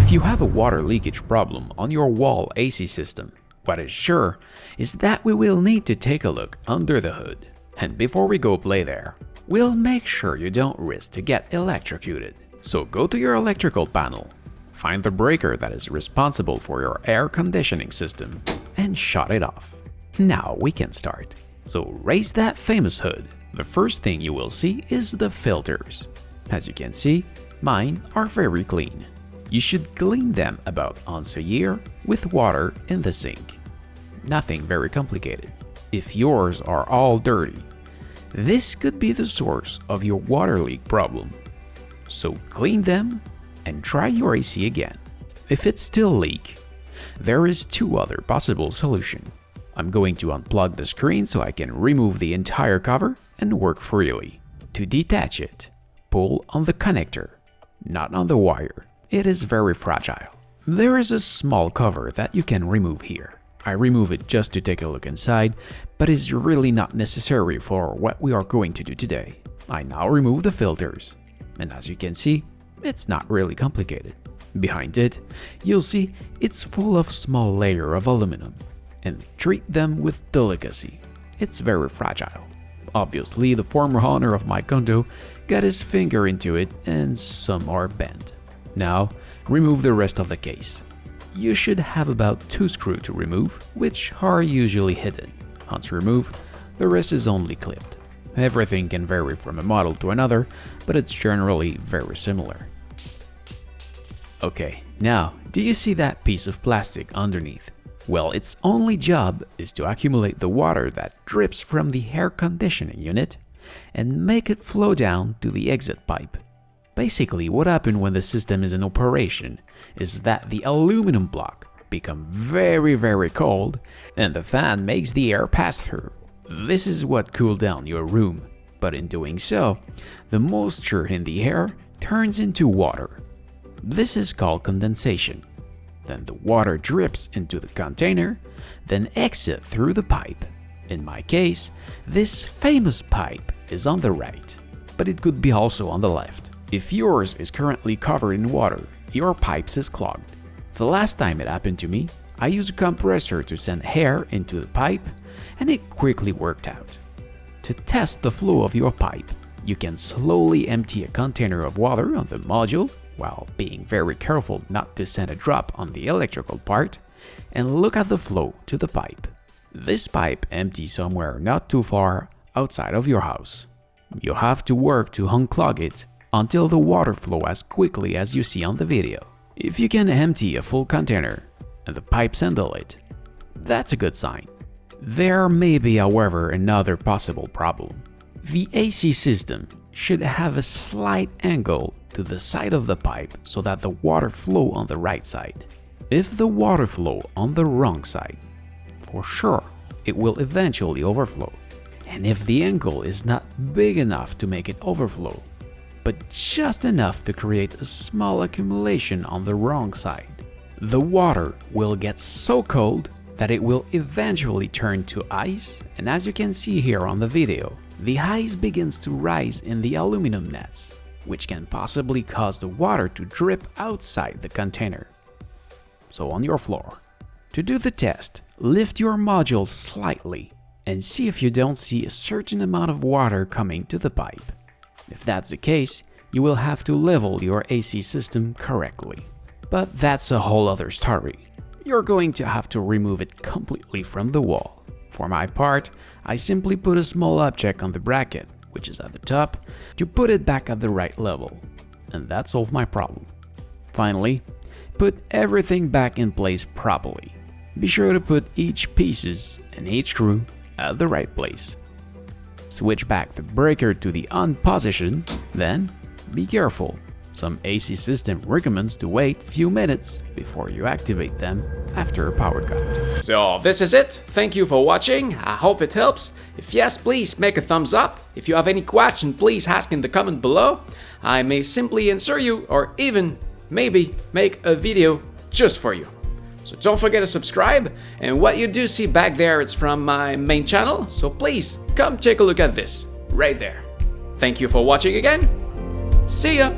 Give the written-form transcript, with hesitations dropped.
If you have a water leakage problem on your wall AC system, what is sure is that we will need to take a look under the hood. And before we go play there, we'll make sure you don't risk to get electrocuted. So go to your electrical panel, find the breaker that is responsible for your air conditioning system, and shut it off. Now we can start. So raise that famous hood. The first thing you will see is the filters. As you can see, mine are very clean. You should clean them about once a year with water in the sink. Nothing very complicated. If yours are all dirty, this could be the source of your water leak problem. So clean them and try your AC again. If it still leaks, there is two other possible solutions. I'm going to unplug the screen so I can remove the entire cover and work freely. To detach it, pull on the connector, not on the wire. It is very fragile. There is a small cover that you can remove here. I remove it just to take a look inside, but it's really not necessary for what we are going to do today. I now remove the filters, and as you can see, it's not really complicated. Behind it, you'll see it's full of small layer of aluminum, and treat them with delicacy. It's very fragile. Obviously, the former owner of my condo got his finger into it and some are bent. Now, remove the rest of the case. You should have about 2 screws to remove, which are usually hidden. Once removed, the rest is only clipped. Everything can vary from a model to another, but it's generally very similar. Okay, now, do you see that piece of plastic underneath? Well, its only job is to accumulate the water that drips from the air conditioning unit and make it flow down to the exit pipe. Basically, what happens when the system is in operation is that the aluminum block becomes very cold and the fan makes the air pass through. This is what cools down your room, but in doing so, the moisture in the air turns into water. This is called condensation. Then the water drips into the container, then exits through the pipe. In my case, this famous pipe is on the right, but it could be also on the left. If yours is currently covered in water, your pipes is clogged. The last time it happened to me, I used a compressor to send air into the pipe, and it quickly worked out. To test the flow of your pipe, you can slowly empty a container of water on the module, while being very careful not to send a drop on the electrical part, and look at the flow to the pipe. This pipe empties somewhere not too far outside of your house. You have to work to unclog it until the water flow as quickly as you see on the video. If you can empty a full container and the pipes handle it, that's a good sign. There may be, however, another possible problem. The AC system should have a slight angle to the side of the pipe so that the water flow on the right side. If the water flow on the wrong side, for sure it will eventually overflow. And if the angle is not big enough to make it overflow, but just enough to create a small accumulation on the wrong side, the water will get so cold that it will eventually turn to ice, and as you can see here on the video, the ice begins to rise in the aluminum nets, which can possibly cause the water to drip outside the container. So on your floor, to do the test, lift your module slightly and see if you don't see a certain amount of water coming to the pipe. If that's the case, you will have to level your AC system correctly. But that's a whole other story. You're going to have to remove it completely from the wall. For my part, I simply put a small object on the bracket, which is at the top, to put it back at the right level. And that solved my problem. Finally, put everything back in place properly. Be sure to put each pieces and each screw at the right place. Switch back the breaker to the on position, then be careful. Some AC system recommends to wait a few minutes before you activate them after a power cut. So this is it. Thank you for watching. I hope it helps. If yes, please make a thumbs up. If you have any question, please ask in the comment below. I may simply answer you or even maybe make a video just for you. So don't forget to subscribe, and what you do see back there is from my main channel, so please come take a look at this right there. Thank you for watching again. See ya!